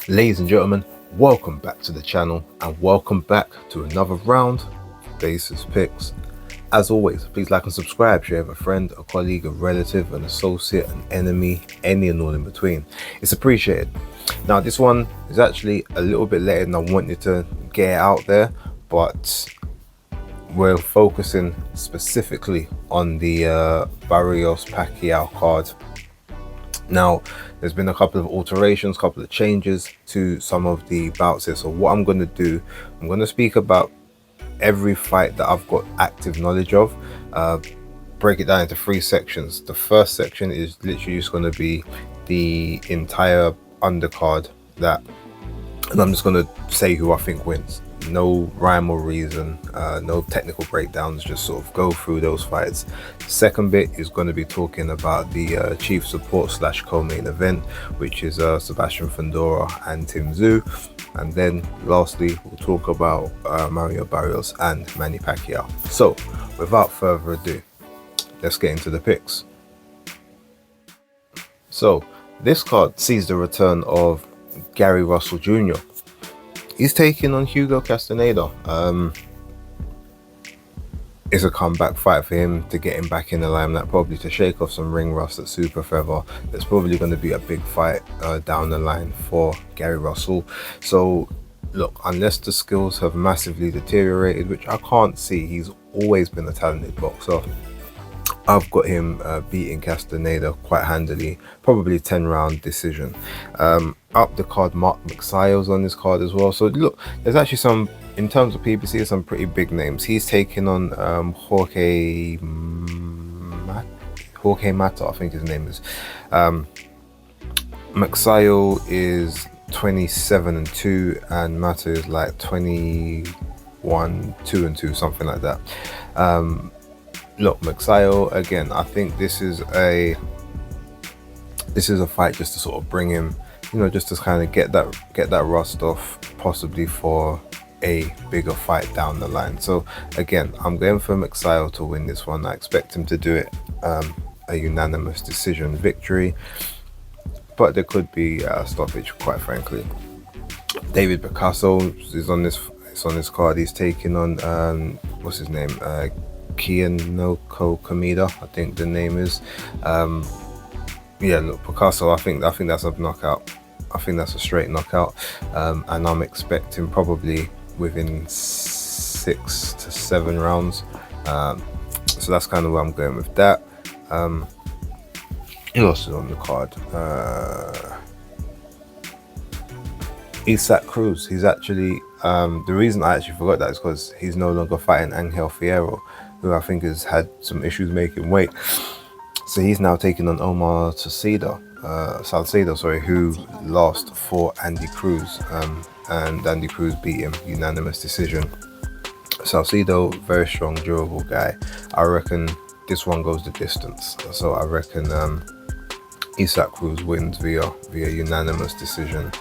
Ladies and gentlemen, welcome back to the channel and welcome back to another round of Basis Picks. As always, please like and subscribe, share with a friend, a colleague, a relative, an associate, an enemy, any and all in between. It's appreciated. Now this one is actually a little bit later than I wanted to get it out there, but we're focusing specifically on the Barrios Pacquiao card. Now, there's been a couple of alterations, couple of changes to some of the bouts here. So what I'm going to do, I'm going to speak about every fight that I've got active knowledge of, break it down into three sections. The first section is literally just going to be the entire undercard and I'm just going to say who I think wins. No rhyme or reason, no technical breakdowns, just sort of go through those fights. Second bit is going to be talking about the chief support / co-main event, which is Sebastian Fundora and Tszyu. And then lastly, we'll talk about Mario Barrios and Manny Pacquiao. So without further ado, let's get into the picks. So this card sees the return of Gary Russell Jr. He's taking on Hugo Castaneda. It's a comeback fight for him to get him back in the limelight, probably to shake off some ring rust at Super Feather. There's probably going to be a big fight down the line for Gary Russell. So look, unless the skills have massively deteriorated, which I can't see, he's always been a talented boxer. I've got him beating Castaneda quite handily, probably 10-round decision. Up the card, Mark Pacquiao's on this card as well. So look, there's actually some, in terms of PBC, some pretty big names. He's taking on Jorge Mata, I think his name is. Pacquiao is 27-2 and Mata is like 21-2, something like that. Look, Pacquiao, again, I think this is a fight just to sort of bring him, you know, just to kind of get that rust off, possibly for a bigger fight down the line. So again, I'm going for Pacquiao to win this one. I expect him to do it a unanimous decision victory, but there could be a stoppage, quite frankly. David Picasso is on this card. He's taking on what's his name, Kianoko Kamida, I think the name is. Yeah, look, Picasso, I think that's a knockout. I think that's a straight knockout, and I'm expecting probably within 6 to 7 rounds. So that's kind of where I'm going with that. Who else is on the card? Isaac Cruz. He's actually the reason I actually forgot that is because he's no longer fighting Angel Fierro, who I think has had some issues making weight. So he's now taking on Omar Salcedo, who lost for Andy Cruz, and Andy Cruz beat him unanimous decision. Salcedo, very strong, durable guy. I reckon this one goes the distance. So I reckon Isaac Cruz wins via unanimous decision.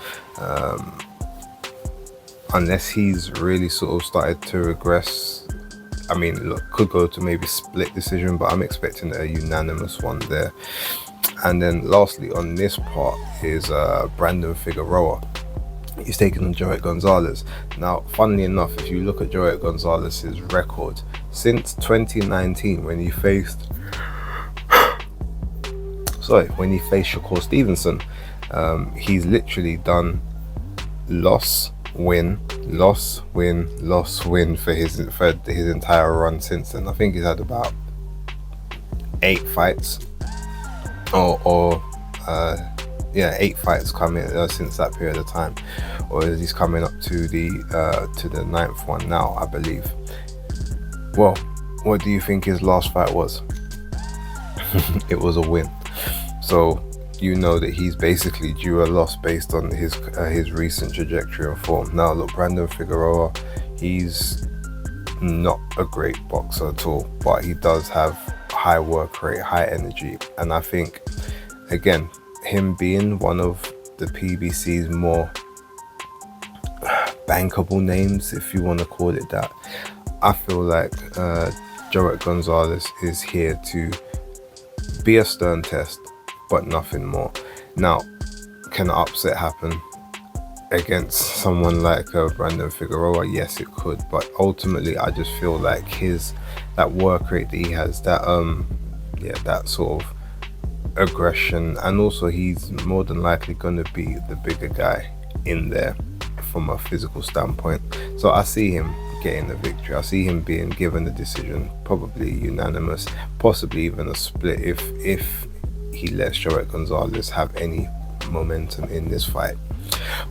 Unless he's really sort of started to regress. I mean, look, could go to maybe split decision, but I'm expecting a unanimous one there. And then lastly on this part is Brandon Figueroa. He's taking on Joet Gonzalez. Now, funnily enough, if you look at Joet Gonzalez's record since 2019, when he faced Shakur Stevenson, he's literally done loss, win, loss, win, loss, win for his entire run since then. I think he's had about 8 fights, or 8 fights coming since that period of time, or he's coming up to the 9th one now, I believe. Well, what do you think his last fight was? It was a win. So you know that he's basically due a loss based on his recent trajectory and form. Now look, Brandon Figueroa, he's not a great boxer at all, but he does have high work rate, high energy, and I think, again, him being one of the PBC's more bankable names, if you want to call it that, I feel like Joet Gonzalez is here to be a stern test, but nothing more. Now, can an upset happen? against someone like Brandon Figueroa, yes it could, but ultimately I just feel like that work rate that he has, that sort of aggression, and also he's more than likely going to be the bigger guy in there from a physical standpoint. So I see him getting the victory. I see him being given the decision, probably unanimous, possibly even a split if he lets Joet Gonzalez have any momentum in this fight.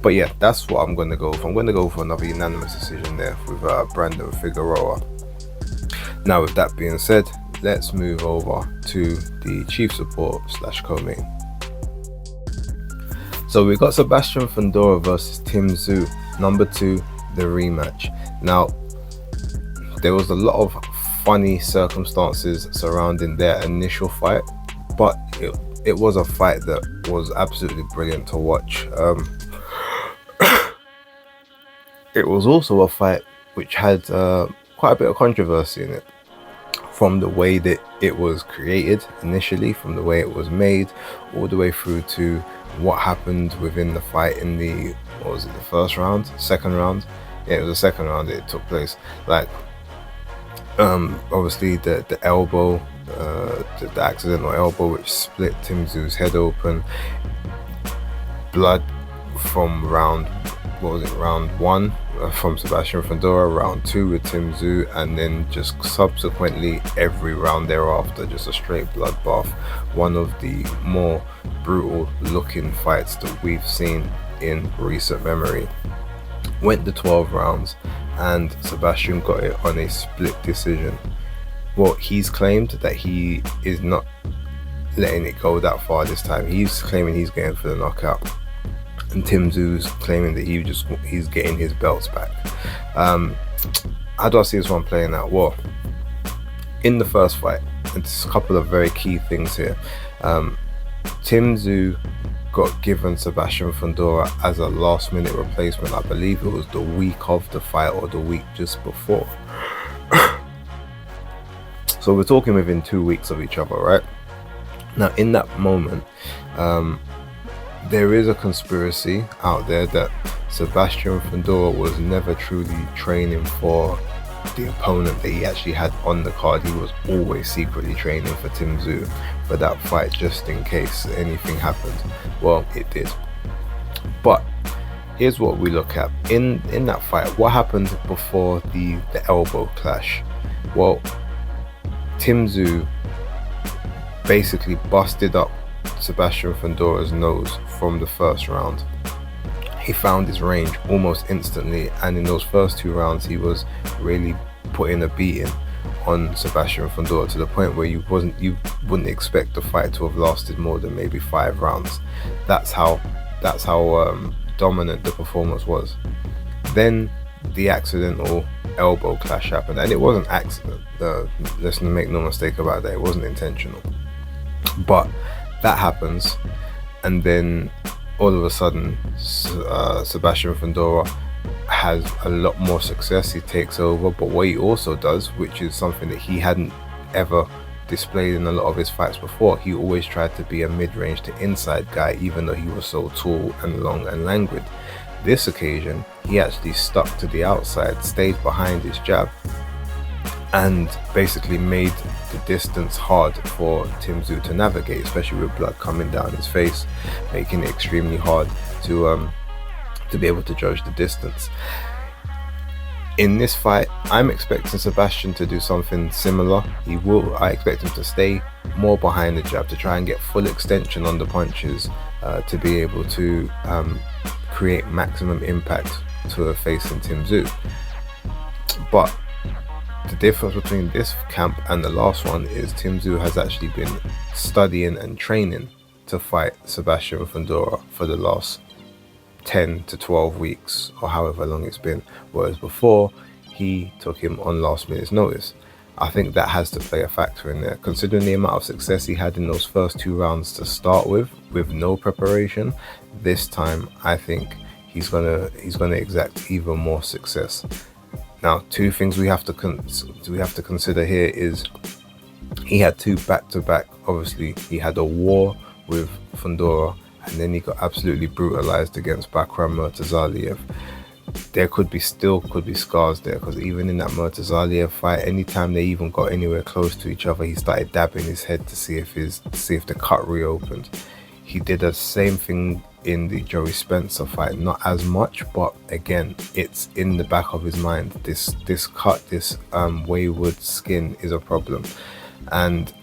But yeah, that's what I'm going to go for. I'm going to go for another unanimous decision there with Brandon Figueroa. Now, with that being said, let's move over to the chief support / co-main. So we got Sebastian Fundora versus Tszyu, number 2, the rematch. Now, there was a lot of funny circumstances surrounding their initial fight, but it was a fight that was absolutely brilliant to watch. It was also a fight which had quite a bit of controversy in it, from the way that it was created initially, from the way it was made, all the way through to what happened within the fight in the, what was it, the first round, second round? Yeah, it was the second round that it took place. Like, obviously the elbow, the accidental elbow which split Tszyu's head open, blood from round 1 from Sebastian Fundora, round 2 with Tszyu, and then just subsequently every round thereafter, just a straight bloodbath. One of the more brutal looking fights that we've seen in recent memory. Went the 12 rounds and Sebastian got it on a split decision. Well, he's claimed that he is not letting it go that far this time. He's claiming he's going for the knockout, and Tszyu's claiming that he's getting his belts back. How do I see this one playing out? Well, in the first fight, it's a couple of very key things here. Tszyu got given Sebastian Fundora as a last minute replacement. I believe it was the week of the fight or the week just before. So we're talking within 2 weeks of each other, right? Now, in that moment, there is a conspiracy out there that Sebastian Fundora was never truly training for the opponent that he actually had on the card. He was always secretly training for Tszyu for that fight, just in case anything happened. Well, it did. But here's what we look at in that fight. What happened before the elbow clash? Well, Tszyu basically busted up Sebastian Fundora's nose from the first round. He found his range almost instantly, and in those first 2 rounds he was really putting a beating on Sebastian Fundora, to the point where you wouldn't expect the fight to have lasted more than maybe 5 rounds. That's how dominant the performance was. Then the accidental elbow clash happened, and it was an accident. Let's make no mistake about that, it wasn't intentional. But that happens, and then all of a sudden Sebastian Fundora has a lot more success. He takes over, but what he also does, which is something that he hadn't ever displayed in a lot of his fights before, he always tried to be a mid-range to inside guy, even though he was so tall and long and languid. This occasion he actually stuck to the outside, stayed behind his jab, and basically made the distance hard for Tszyu to navigate, especially with blood coming down his face, making it extremely hard to be able to judge the distance. In this fight, I'm expecting Sebastian to do something similar. I expect him to stay more behind the jab, to try and get full extension on the punches, to be able to create maximum impact to facing Tszyu. But the difference between this camp and the last one is Tszyu has actually been studying and training to fight Sebastian Fundora for the last 10 to 12 weeks, or however long it's been, whereas before he took him on last minute's notice. I think that has to play a factor in there, considering the amount of success he had in those first 2 rounds to start with no preparation. This time I think he's gonna exact even more success. Now, 2 things we have to consider here is he had 2 back-to-back. Obviously he had a war with Fundora, and then he got absolutely brutalized against Bakram Murtazaliev. There could be scars there, because even in that Murtazaliev fight, anytime they even got anywhere close to each other, he started dabbing his head to see if the cut reopened. He did the same thing in the Joey Spencer fight, not as much, but again, it's in the back of his mind. This cut, this wayward skin is a problem, and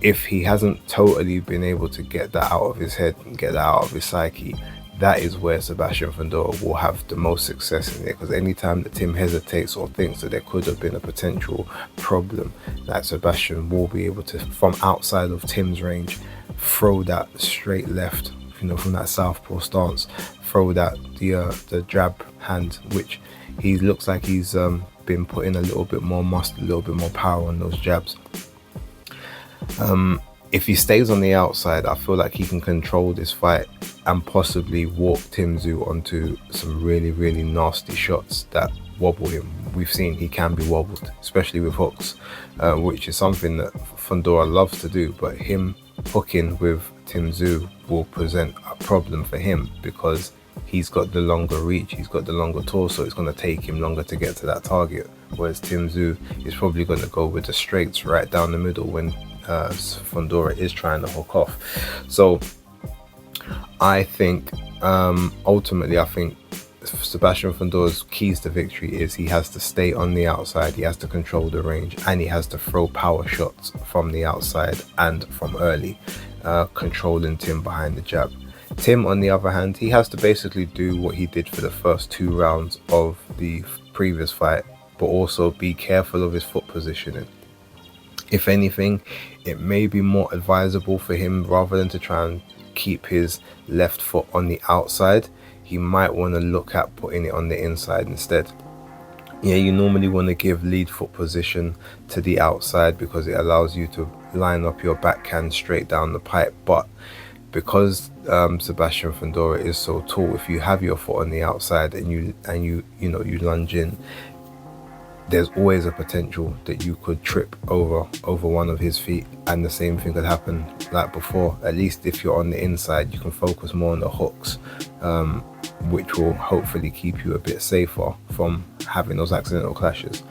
if he hasn't totally been able to get that out of his head and get that out of his psyche, that is where Sebastian Fundora will have the most success in it. Because anytime that Tim hesitates or thinks that there could have been a potential problem, that Sebastian will be able to, from outside of Tim's range, throw that straight left, from that southpaw stance, throw that the jab hand, which he looks like he's been putting a little bit more muscle, a little bit more power on those jabs. If he stays on the outside, I feel like he can control this fight and possibly walk Tszyu onto some really, really nasty shots that wobble him. We've seen he can be wobbled, especially with hooks, which is something that Fundora loves to do, but him hooking with Tszyu will present a problem for him because he's got the longer reach, he's got the longer torso, it's going to take him longer to get to that target, whereas Tszyu is probably going to go with the straights right down the middle when Fundora is trying to hook off. So I think ultimately, I think Sebastian Fundora's keys to victory is he has to stay on the outside, he has to control the range, and he has to throw power shots from the outside and from early, controlling Tim behind the jab. Tim, on the other hand, he has to basically do what he did for the first 2 rounds of the previous fight, but also be careful of his foot positioning. If anything, it may be more advisable for him, rather than to try and keep his left foot on the outside, he might want to look at putting it on the inside instead. Yeah, you normally want to give lead foot position to the outside because it allows you to line up your backhand straight down the pipe, but because Sebastian Fundora is so tall, if you have your foot on the outside and you lunge in, there's always a potential that you could trip over one of his feet, and the same thing could happen like before. At least if you're on the inside, you can focus more on the hooks, which will hopefully keep you a bit safer from having those accidental clashes.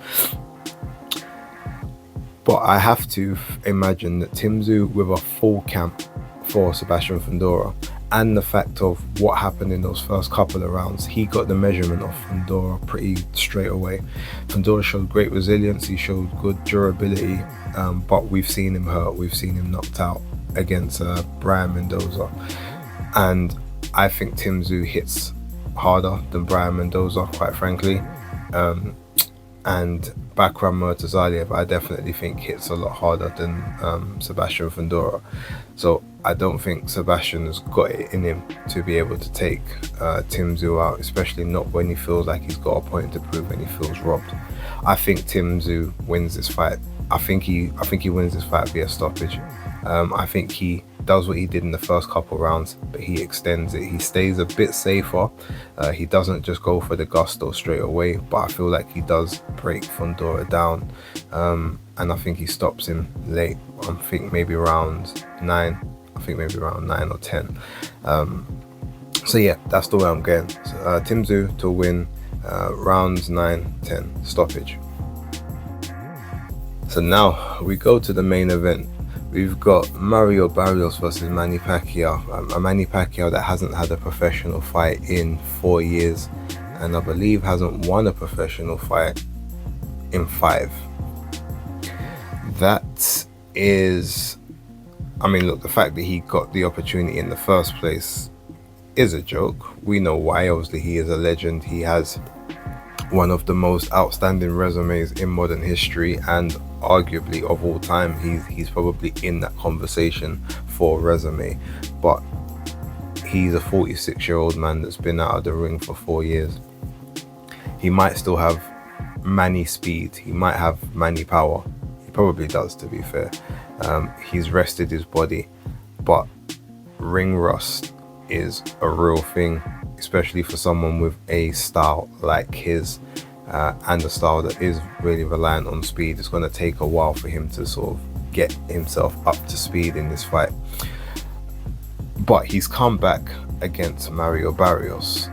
But I have to imagine that Tszyu, with a full camp for Sebastian Fundora, and the fact of what happened in those first couple of rounds, he got the measurement of Fundora pretty straight away. Fundora showed great resilience, he showed good durability, but we've seen him hurt, we've seen him knocked out against Brian Mendoza, and I think Tszyu hits harder than Brian Mendoza, quite frankly, and Bakram Murtazaliev I definitely think hits a lot harder than Sebastian Fundora. So I don't think Sebastian has got it in him to be able to take Tszyu out, especially not when he feels like he's got a point to prove and he feels robbed. I think Tszyu wins this fight. I think he wins this fight via stoppage. I think he does what he did in the first couple rounds, but he extends it. He stays a bit safer. He doesn't just go for the gusto straight away, but I feel like he does break Fundora down, and I think he stops him late. I think maybe round 9. I think maybe around 9 or 10. So yeah, that's the way I'm going. So, Tszyu to win, rounds 9, 10, stoppage. So now we go to the main event. We've got Mario Barrios versus Manny Pacquiao. A Manny Pacquiao that hasn't had a professional fight in 4 years, and I believe hasn't won a professional fight in 5. That is, I mean, look, the fact that he got the opportunity in the first place is a joke. We know why. Obviously, he is a legend. He has one of the most outstanding resumes in modern history, and arguably of all time. He's probably in that conversation for resume, but he's a 46-year-old man that's been out of the ring for 4 years. He might still have Manny speed, he might have Manny power, he probably does, to be fair. He's rested his body, but ring rust is a real thing, especially for someone with a style like his, and a style that is really reliant on speed. It's going to take a while for him to sort of get himself up to speed in this fight. But he's come back against Mario Barrios.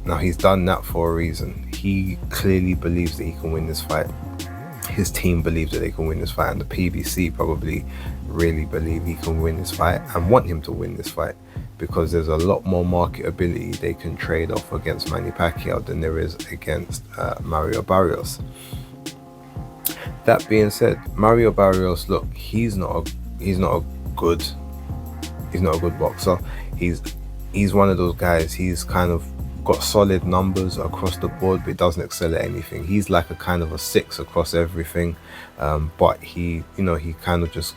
Now he's done that for a reason. He clearly believes that he can win this fight. His team believes that they can win this fight, and the PBC probably really believe he can win this fight and want him to win this fight, because there's a lot more marketability they can trade off against Manny Pacquiao than there is against Mario Barrios. That being said, Mario Barrios, look, he's not a good boxer. He's one of those guys. He's kind of got solid numbers across the board, but he doesn't excel at anything. He's like a kind of a 6 across everything, but he kind of just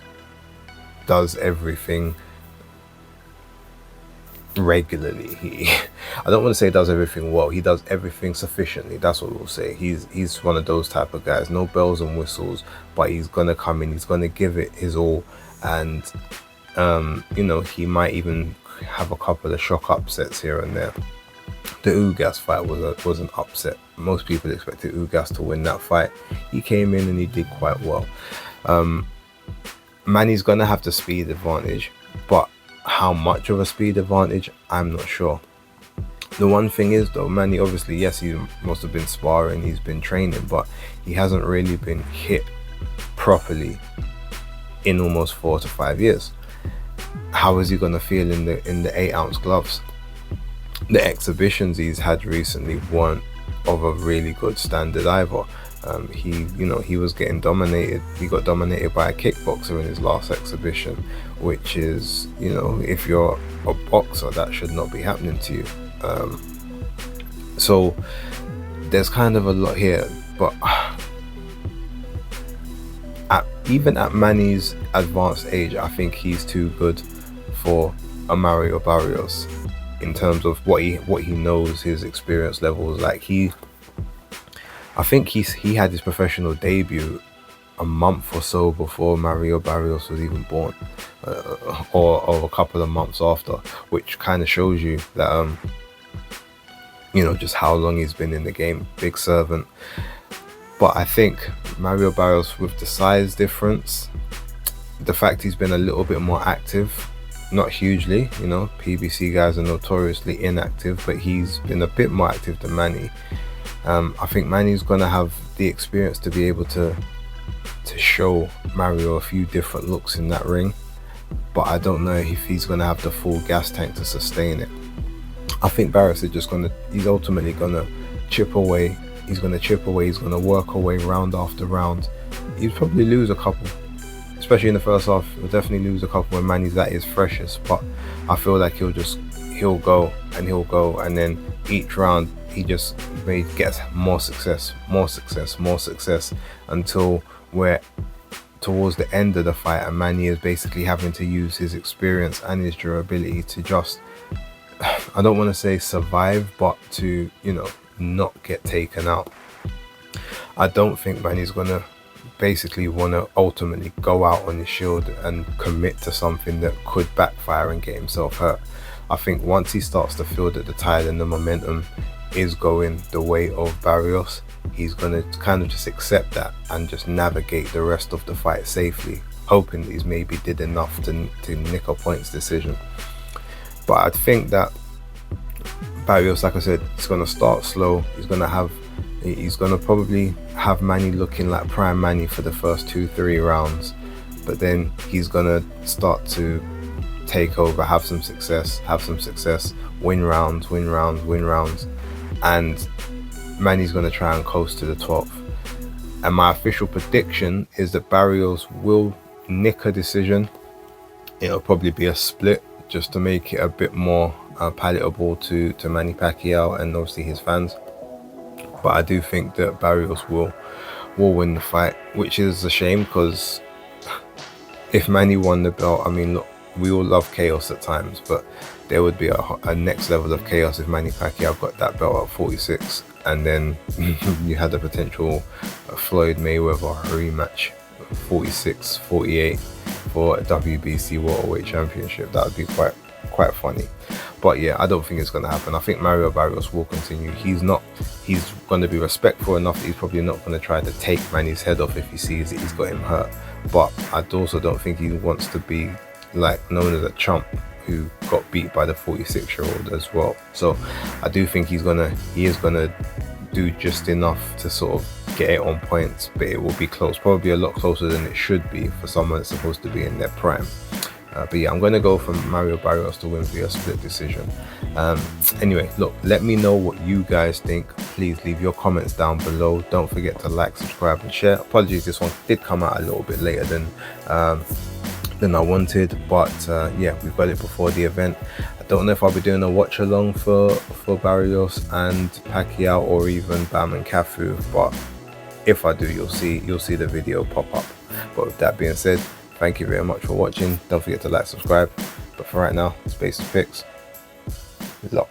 does everything regularly. I don't want to say does everything well. He does everything sufficiently. That's what we'll say. He's one of those type of guys. No bells and whistles, but he's gonna come in. He's gonna give it his all, and he might even have a couple of shock upsets here and there. The Ugas fight was an upset. Most people expected Ugas to win that fight. He came in and he did quite well. Manny's gonna have the speed advantage, but how much of a speed advantage, I'm not sure. The one thing is though, Manny, obviously, yes, he must have been sparring, he's been training, but he hasn't really been hit properly in almost 4 to 5 years. How is he gonna feel in the 8-ounce gloves? The exhibitions he's had recently weren't of a really good standard either. He was getting dominated. He got dominated by a kickboxer in his last exhibition, which is, if you're a boxer, that should not be happening to you. So there's kind of a lot here, but even at Manny's advanced age, I think he's too good for a Mario Barrios in terms of what he knows, his experience levels. Like I think he had his professional debut a month or so before Mario Barrios was even born, or a couple of months after, which kind of shows you that just how long he's been in the game. Big servant. But I think Mario Barrios, with the size difference, the fact he's been a little bit more active, not hugely, PBC guys are notoriously inactive, but he's been a bit more active than Manny. I think Manny's gonna have the experience to be able to show Mario a few different looks in that ring, but I don't know if he's gonna have the full gas tank to sustain it. I think Barrios is he's ultimately gonna chip away. He's gonna work away round after round. He'll probably lose a couple, especially in the first half. He'll definitely lose a couple when Manny's at his freshest, but I feel like he'll go, and then each round he just gets more success until we're towards the end of the fight, and Manny is basically having to use his experience and his durability to just, I don't want to say survive, but to not get taken out. I don't think Manny's gonna basically want to ultimately go out on his shield and commit to something that could backfire and get himself hurt. I think once he starts to feel that the tide and the momentum is going the way of Barrios, he's gonna kind of just accept that and just navigate the rest of the fight safely, hoping that he's maybe did enough to nick a points decision. But I think that Barrios, like I said, he's gonna start slow. He's gonna probably have Manny looking like prime Manny for the first 2-3 rounds, but then he's gonna start to take over, have some success, win rounds, and Manny's gonna try and coast to the 12th. And my official prediction is that Barrios will nick a decision. It'll probably be a split, just to make it a bit more palatable to Manny Pacquiao and obviously his fans. But I do think that Barrios will win the fight, which is a shame, because if Manny won the belt, I mean, look, we all love chaos at times, but there would be a next level of chaos if Manny Pacquiao got that belt at 46, and then you had the potential Floyd Mayweather rematch 46-48 for a WBC welterweight championship. That would be quite funny. But yeah, I don't think it's going to happen. I think Mario Barrios will continue. He's going to be respectful enough that he's probably not going to try to take Manny's head off if he sees that he's got him hurt. But I also don't think he wants to be like known as a chump who got beat by the 46-year-old as well. So I do think he is gonna do just enough to sort of get it on points, but it will be close, probably a lot closer than it should be for someone that's supposed to be in their prime. But yeah, I'm going to go for Mario Barrios to win via split decision. Anyway, look, let me know what you guys think. Please leave your comments down below. Don't forget to like, subscribe and share. Apologies, this one did come out a little bit later than I wanted, but yeah, we've got it before the event. I don't know if I'll be doing a watch along for Barrios and Pacquiao, or even Bam and Cafu, but if I do, you'll see the video pop up. But with that being said, thank you very much for watching. Don't forget to like, subscribe. But for right now, it's Basis Picks. Good luck.